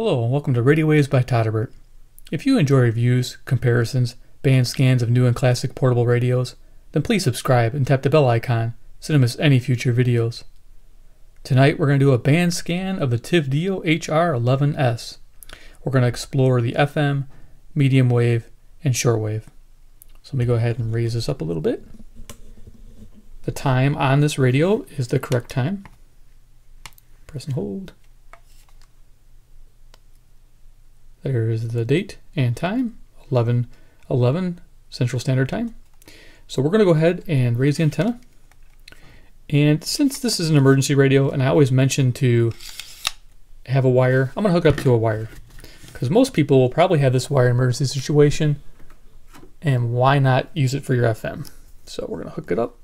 Hello and welcome to Radio Waves by Todderbert. If you enjoy reviews, comparisons, band scans of new and classic portable radios, then please subscribe and tap the bell icon so you don't miss any future videos. Tonight we're going to do a band scan of the Tivdio HR-11S. We're going to explore the FM, medium wave, and shortwave. So let me go ahead and raise this up a little bit. The time on this radio is the correct time. Press and hold. There's the date and time, 11:11 Central Standard Time. So we're going to go ahead and raise the antenna. And since this is an emergency radio, and I always mention to have a wire, I'm going to hook it up to a wire. Because most people will probably have this wire in an emergency situation, and why not use it for your FM? So we're going to hook it up.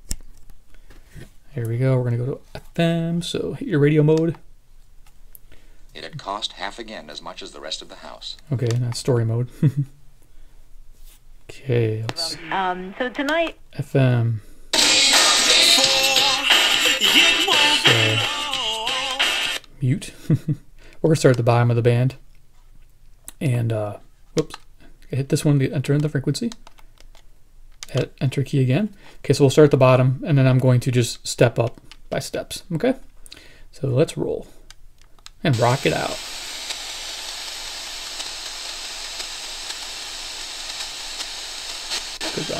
Here we go, we're going to go to FM, so hit your radio mode. It had cost half again as much as the rest of the house. Okay, that's story mode. Okay, let's so tonight FM. So, mute. We're gonna start at the bottom of the band. And whoops. Hit this one to enter in the frequency. Hit enter key again. Okay, so we'll start at the bottom and then I'm going to just step up by steps. Okay? So let's roll. And rock it out. Good going.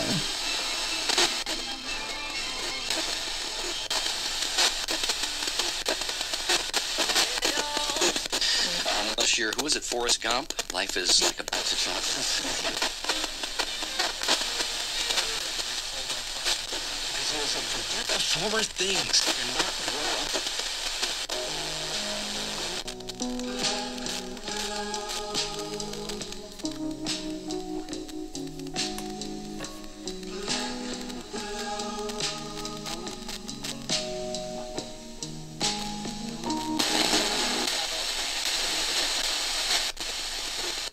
Unless you're, who is it, Forrest Gump? Life is like a box of chocolates. Forget the former things. You're not grow up.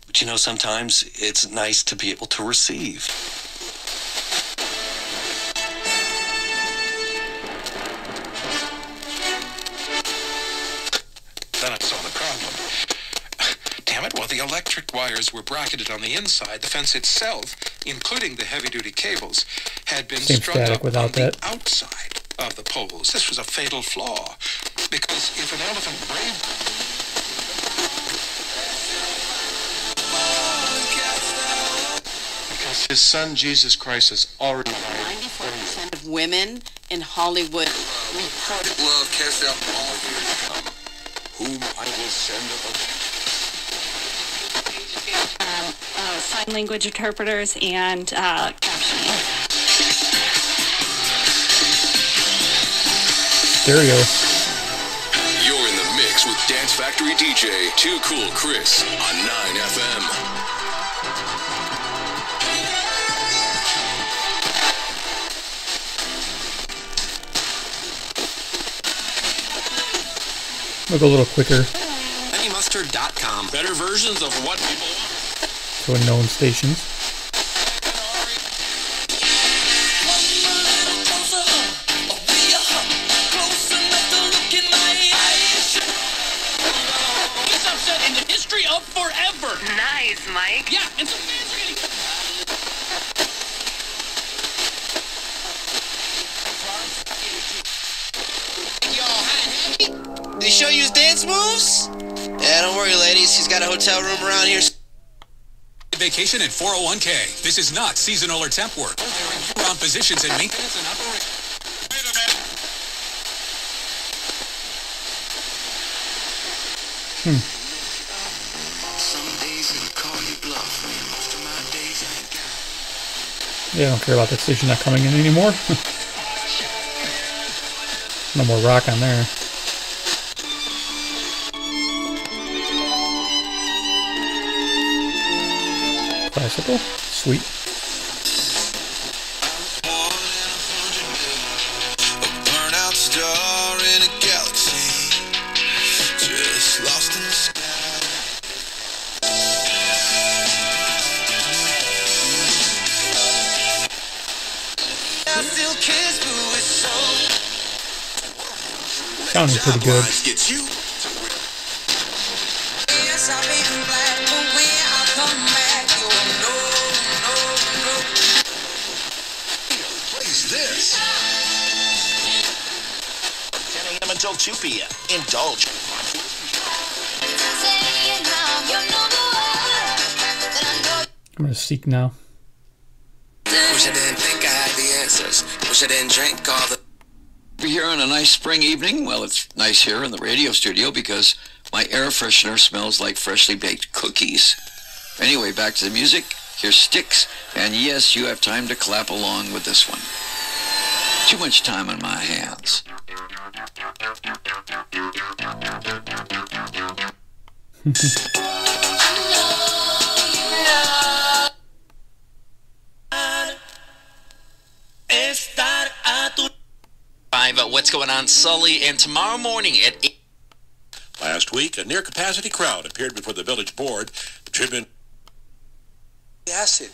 But you know, sometimes it's nice to be able to receive. Then I saw the problem. Damn it, while the electric wires were bracketed on the inside, the fence itself, including the heavy-duty cables, had been strung up on the outside of the poles. This was a fatal flaw, because if an elephant braved... Because his son, Jesus Christ, has already died. 94% of women in Hollywood report love cast out all whom I will send sign language interpreters and captioning. Stereo. You're in the mix with Dance Factory DJ Too Cool Chris on 9FM. We'll go a little quicker. HoneyMustard.com. Better versions of what people want. To unknown stations. This upset in the history of forever. Nice, Mike. Yeah, and some fans are getting... Did he show you his dance moves? Yeah, don't worry, ladies. He's got a hotel room around here. Vacation and 401k. This is not seasonal or temp work. Around positions in maintenance and operation. Wait a minute. Some days it'll call you bluff. Most of my days I ain't got. Yeah, I don't care about that station not coming in anymore. No more rock on there. Classical, sweet. A burnout star in a galaxy, just lost in the sky. I still kiss, but it's so Sounding pretty good. get you. Yes, I'll be till 2 p.m. Indulge. I'm going to seek now. Wish I didn't think I had the answers. Wish I didn't drink all the... We're here on a nice spring evening. Well, it's nice here in the radio studio because my air freshener smells like freshly baked cookies. Anyway, back to the music. Here's Sticks. And yes, you have time to clap along with this one. Too much time on my hands. What's going on, Sully? And tomorrow morning at 8. Last week, a near-capacity crowd appeared before the village board. The tribune... hacen?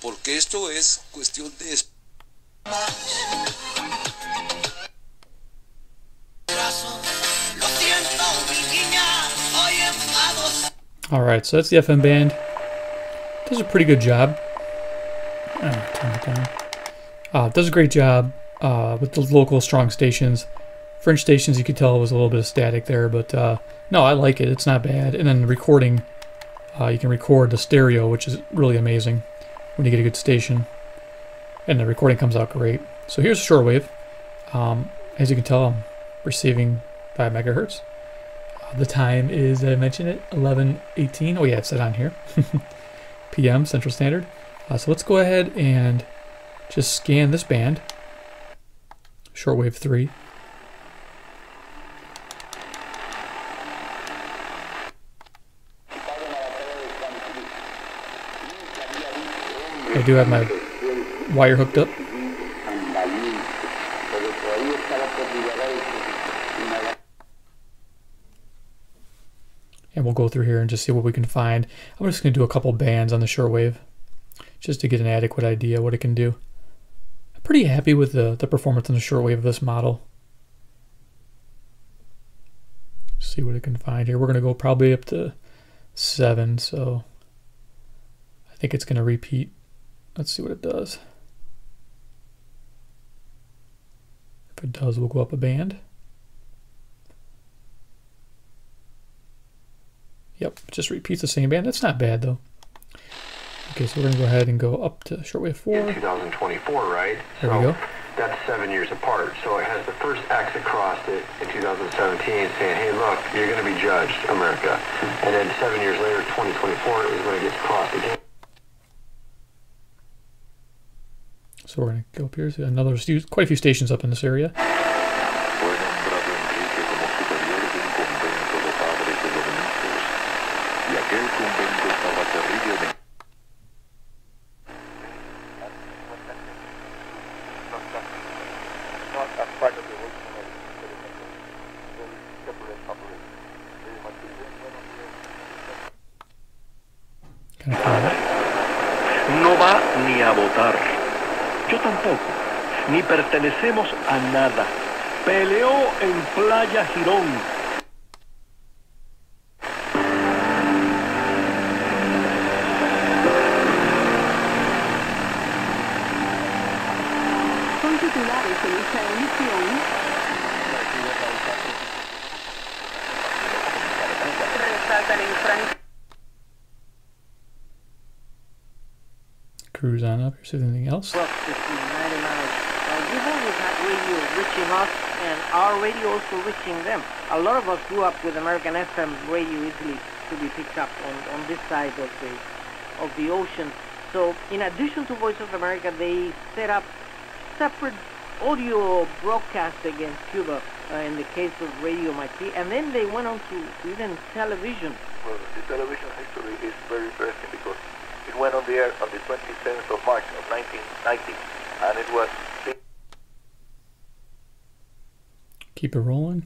Porque esto es cuestión de... Alright, so that's the FM band. Does a pretty good job. Turn it down. Does a great job with the local strong stations. Fringe stations, you could tell was a little bit of static there, but no, I like it. It's not bad. And then the recording, you can record the stereo, which is really amazing when you get a good station. And the recording comes out great. So here's shortwave. As you can tell, I'm receiving 5 megahertz. The time is, I mentioned it, 11:18. Oh yeah, it's set on here. PM, Central Standard. So let's go ahead and just scan this band. Shortwave 3. I do have my wire hooked up. And we'll go through here and just see what we can find. I'm just going to do a couple bands on the shortwave just to get an adequate idea what it can do. I'm pretty happy with the performance on the shortwave of this model. See what it can find here. We're going to go probably up to 7, so I think it's going to repeat. Let's see what it does. If it does, we'll go up a band. Yep, it just repeats the same band. That's not bad though. Okay, so we're going to go ahead and go up to shortwave 4. In 2024, right? There we go. That's 7 years apart. So it has the first X across it in 2017 saying, hey, look, you're going to be judged, America. And then 7 years later, 2024, is when it gets crossed again. So we're going to go up here. So another, quite a few stations up in this area. No va ni a votar. Yo tampoco. Ni pertenecemos a nada. Peleó en Playa Girón. Son titulares en esta emisión. Resaltan en Francia. Cruise on up. Here's anything else. Well, 1599. We've always had radio reaching us and our radio also reaching them. A lot of us grew up with American FM radio easily to be picked up on this side of the ocean. So in addition to Voice of America, they set up separate audio broadcast against Cuba in the case of Radio Marti, and then they went on to even television. Well, the television history is very interesting because it went on the air on the 27th of March of 1990, and it was... Keep it rolling.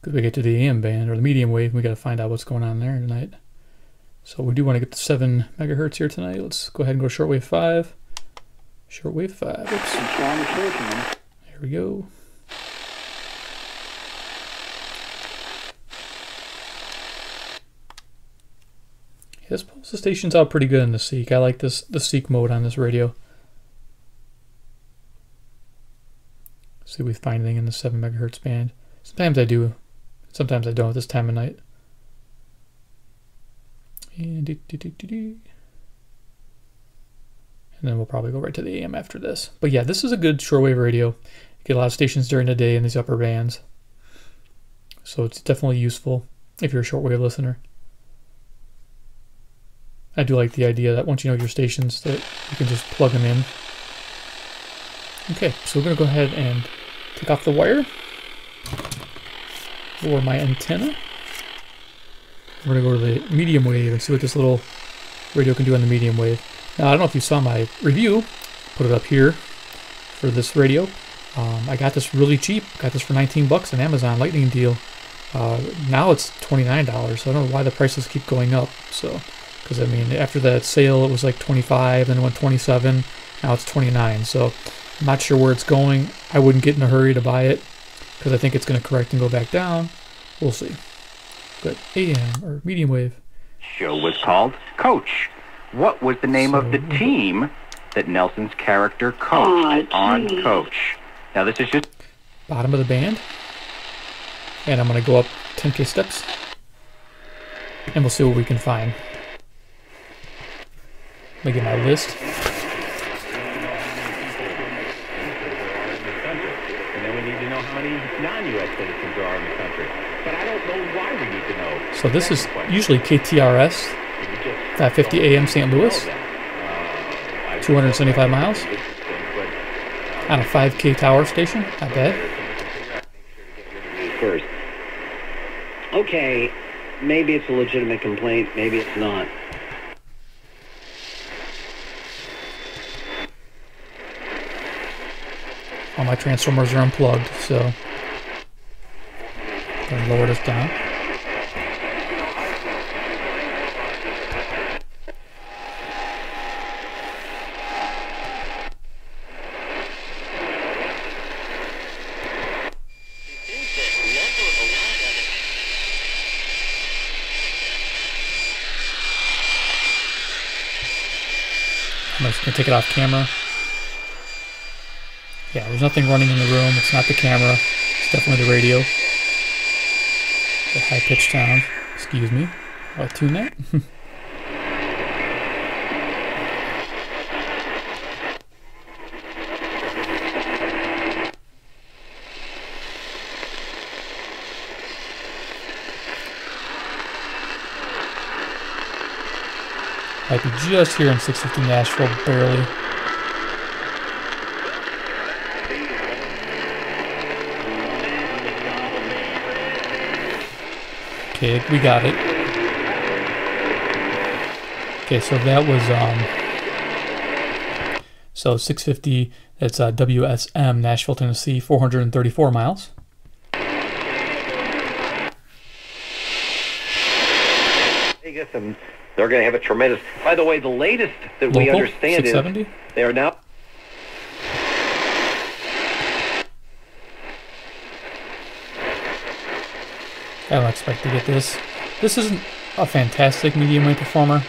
Because we get to the AM band, or the medium wave, we got to find out what's going on there tonight. So we do want to get the 7 megahertz here tonight. Let's go ahead and go shortwave 5. Shortwave 5. Oops. There we go. This pulls the stations out pretty good in the Seek. I like the Seek mode on this radio. See if we find anything in the 7 megahertz band. Sometimes I do. Sometimes I don't at this time of night. And then we'll probably go right to the AM after this. But yeah, this is a good shortwave radio. You get a lot of stations during the day in these upper bands. So it's definitely useful if you're a shortwave listener. I do like the idea that once you know your stations that you can just plug them in. Okay, so we're going to go ahead and take off the wire. Lower my antenna. We're going to go to the medium wave and see what this little radio can do on the medium wave. Now, I don't know if you saw my review. Put it up here for this radio. I got this really cheap. Got this for 19 bucks on Amazon Lightning deal. Now it's $29. So I don't know why the prices keep going up. So, because I mean, after that sale, it was like 25, then it went 27. Now it's 29. So I'm not sure where it's going. I wouldn't get in a hurry to buy it because I think it's going to correct and go back down. We'll see. But AM or medium wave show was called Coach. What was the name of the team that Nelson's character coached on Coach? Now this is just bottom of the band, and I'm going to go up 10K steps, and we'll see what we can find. Let me get my list. And then we need to know how many non-U.S. citizens there are in the country. But I don't know why we need to know. So this is usually KTRS, 550 AM St. Louis, 275 miles, on a 5K tower station, not bad. First. Okay, maybe it's a legitimate complaint, maybe it's not. All my transformers are unplugged, so I'm going to lower this down. I'm just going to take it off camera. Yeah, there's nothing running in the room. It's not the camera. It's definitely the radio. The high-pitched sound. Excuse me. I'll tune that. Might be just here in 650 Nashville, barely. Okay, we got it. Okay, so that was so 650. That's WSM, Nashville, Tennessee, 434 miles. Vegas, and they're going to have a tremendous. By the way, the latest that Local, we understand 670? is they are now. I don't expect to get this. This isn't a fantastic medium wave performer.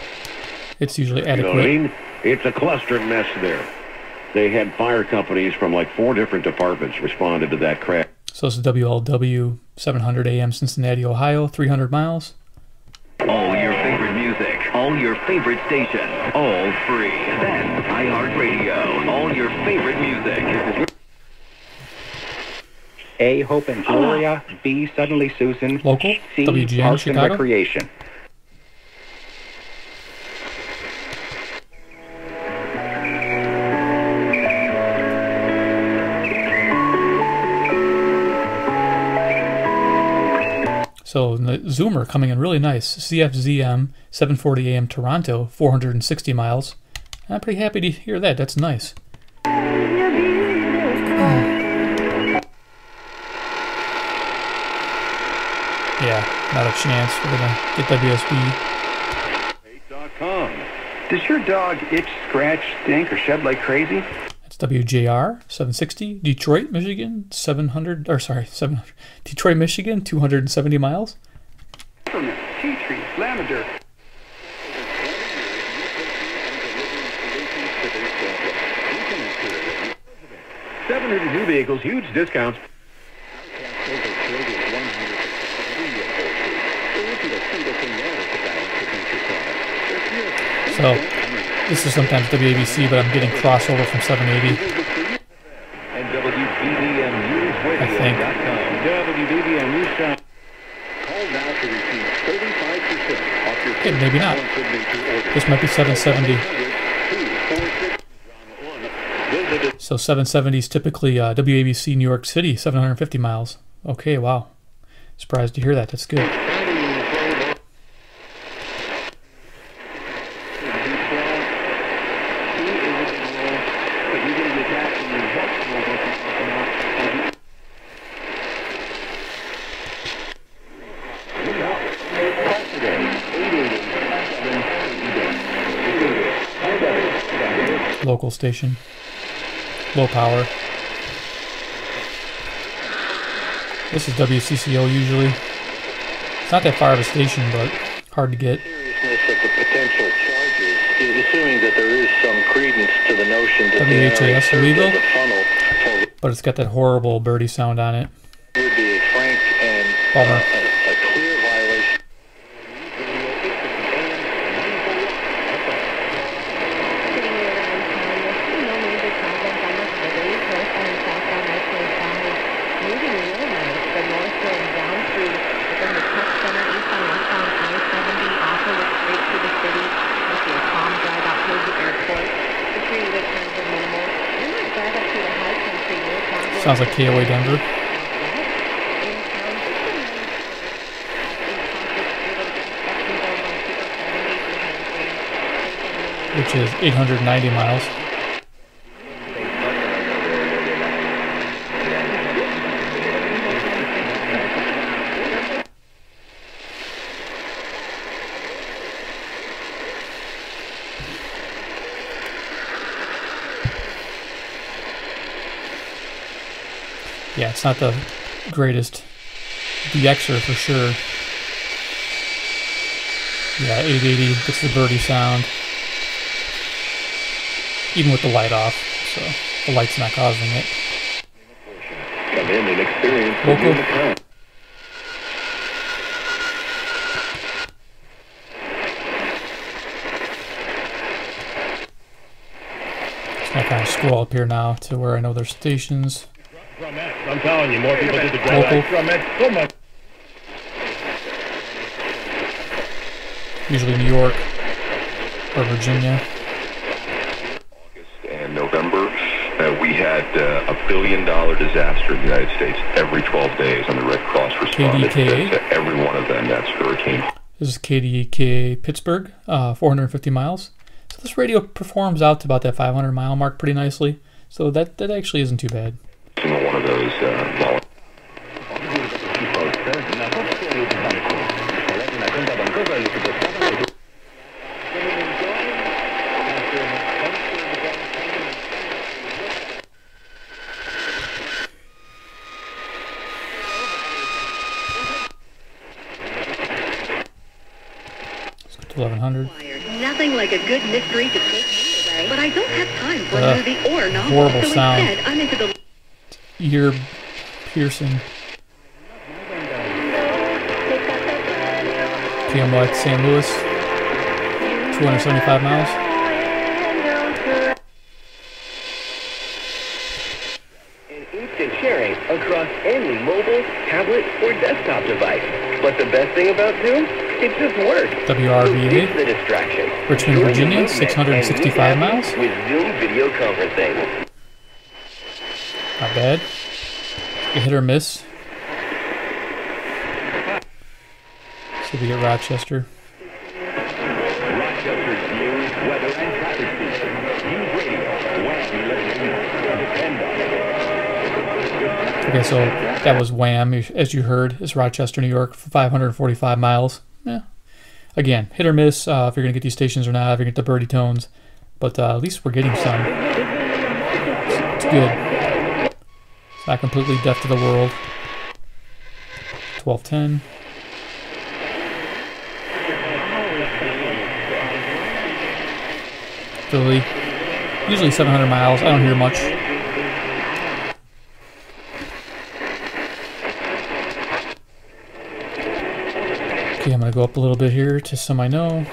It's usually adequate. You know what I mean? It's a clustered mess there. They had fire companies from like 4 different departments responded to that crash. So this is WLW 700 AM, Cincinnati, Ohio, 300 miles. All your favorite music, all your favorite stations, all free. That's iHeartRadio. All your favorite music. A, Hope and Gloria. B, Suddenly Susan. Local, C, WGN, Parks and Chicago. Recreation. So the Zoomer coming in really nice. CFZM 740 AM Toronto, 460 miles. I'm pretty happy to hear that. That's nice. Yeah, not a chance. We're gonna get WSB. Does your dog itch, scratch, stink, or shed like crazy? That's WJR 760, Detroit, Michigan, 700. Detroit, Michigan, 270 miles. Peppermint, tea trees, lavender. 702 vehicles, huge discounts. So, this is sometimes WABC, but I'm getting crossover from 780. I think. Okay, maybe not. This might be 770. So 770 is typically WABC New York City, 750 miles. Okay, wow. Surprised to hear that. That's good. Local station. Low power. This is WCCO usually. It's not that far of a station, but hard to get. Seriousness of the potential charges, assuming that there is some credence to the notion that WHAS Louisville, the funnel but it's got that horrible birdie sound on it. would be a frank and Bummer. a clear violation. Sounds like KOA Denver. Which is 890 miles. Yeah, it's not the greatest DXer for sure. Yeah, 880 gets the birdie sound. Even with the light off, so the light's not causing it. Come in and experience local. So I kind of scroll up here now to where I know there's stations. I'm telling you, more people did the drive from it. So much. Usually New York or Virginia. August and November, we had $1 billion disaster in the United States every 12 days, and the Red Cross responded to every one of them. That's Hurricane. This is KDKA Pittsburgh, 450 miles. So this radio performs out to about that 500 mile mark pretty nicely. So that actually isn't too bad. Single one of those Let's go to 1100. Nothing like a good mystery to take me away, but I don't have time for a movie or novel. Horrible so sound. instead, I'm into the Ear piercing. PMY St. Louis, 275 miles. And instant sharing across any mobile, tablet, or desktop device. But the best thing about Zoom, it just works. WRVA, the distraction. Richmond, Virginia, 665 miles. With Zoom video conferencing. Not bad. A hit or miss. See if we get Rochester. Rochester's news, weather, and traffic station. Use radio. Okay, so that was Wham, as you heard, is Rochester, New York, 545 miles. Yeah. Again, hit or miss if you're going to get these stations or not, if you're going to get the birdie tones. But at least we're getting some. It's good. It's not completely deaf to the world. 1210. Philly. Usually 700 miles. I don't hear much. Okay, I'm going to go up a little bit here to some I know.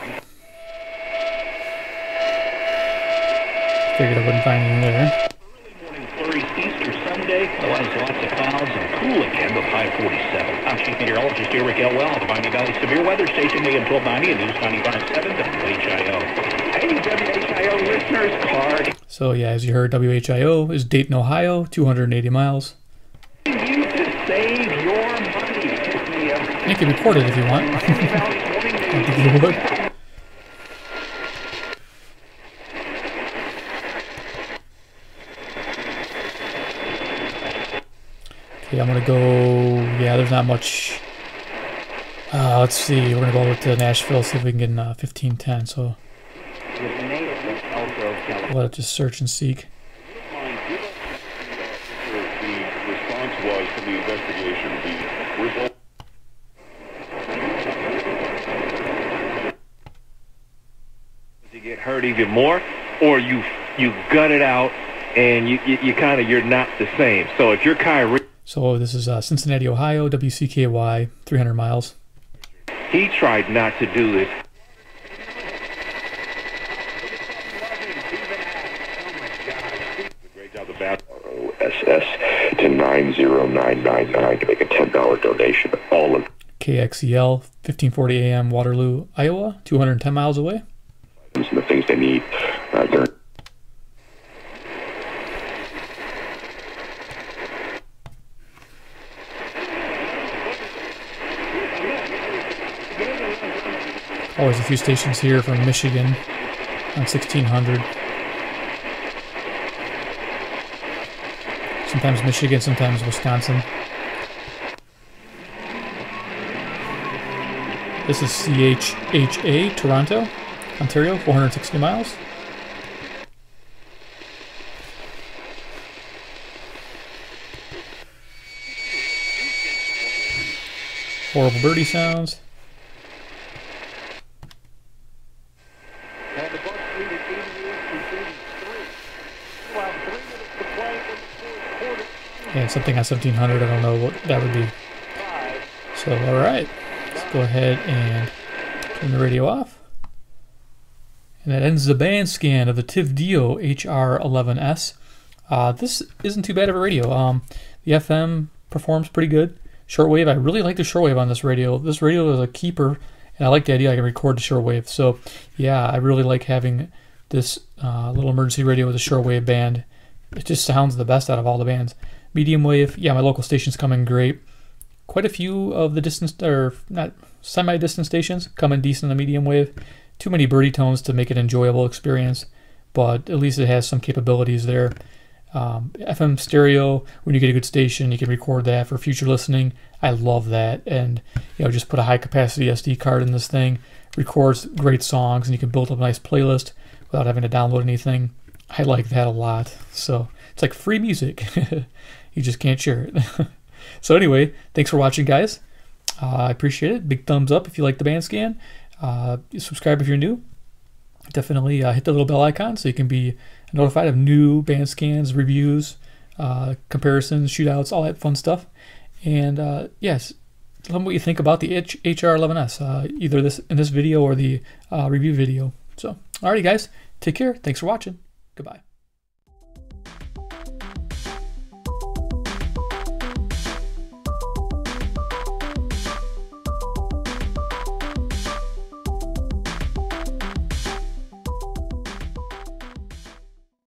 Figured I wouldn't find anything there. Morning flurries Easter Sunday, otherwise lots of clouds and cool again with high 47. I'm Chief Meteorologist Eric Elwell at the Miami Valley Severe Weather Station, AM 1290 and News 95.7 WHIO. Hey, WHIO listeners, card. So yeah, as you heard, WHIO is Dayton, Ohio, 280 miles. You to save your money. You can record it if you want. I think you would. Okay, I'm gonna go. Yeah, there's not much. Let's see. We're gonna go with Nashville. See if we can get in 1510. So let it just search and seek. The response was to the investigation. The result. You get hurt even more, or you gut it out, and you're not the same. So if you're Kyrie. So this is Cincinnati, Ohio, WCKY, 300 miles. He tried not to do this. Great job, the SS to 90999 to make a $10 donation. All of KXEL, 1540 AM, Waterloo, Iowa, 210 miles away. the things they need. Always a few stations here from Michigan on 1600. Sometimes Michigan, sometimes Wisconsin. This is CHHA, Toronto, Ontario, 460 miles. Horrible birdie sounds. And something on 1700, I don't know what that would be. So, alright, let's go ahead and turn the radio off. And that ends the band scan of the Tivdio HR-11S. This isn't too bad of a radio. The FM performs pretty good. Shortwave, I really like the shortwave on this radio. This radio is a keeper, and I like the idea I can record the shortwave. So, yeah, I really like having this little emergency radio with a shortwave band. It just sounds the best out of all the bands. Medium wave, yeah, my local stations come in great. Quite a few of the distance, or not semi-distant stations, come in decent on the medium wave. Too many birdie tones to make it an enjoyable experience, but at least it has some capabilities there. FM stereo, when you get a good station, you can record that for future listening. I love that, and just put a high-capacity SD card in this thing. Records great songs, and you can build up a nice playlist without having to download anything. I like that a lot. So it's like free music. You just can't share it. So anyway, thanks for watching, guys. I appreciate it. Big thumbs up if you like the band scan. Subscribe if you're new. Definitely hit the little bell icon so you can be notified of new band scans, reviews, comparisons, shootouts, all that fun stuff. And yes, tell me what you think about the HR-11S, either in this video or the review video. So, alrighty, guys. Take care. Thanks for watching. Goodbye.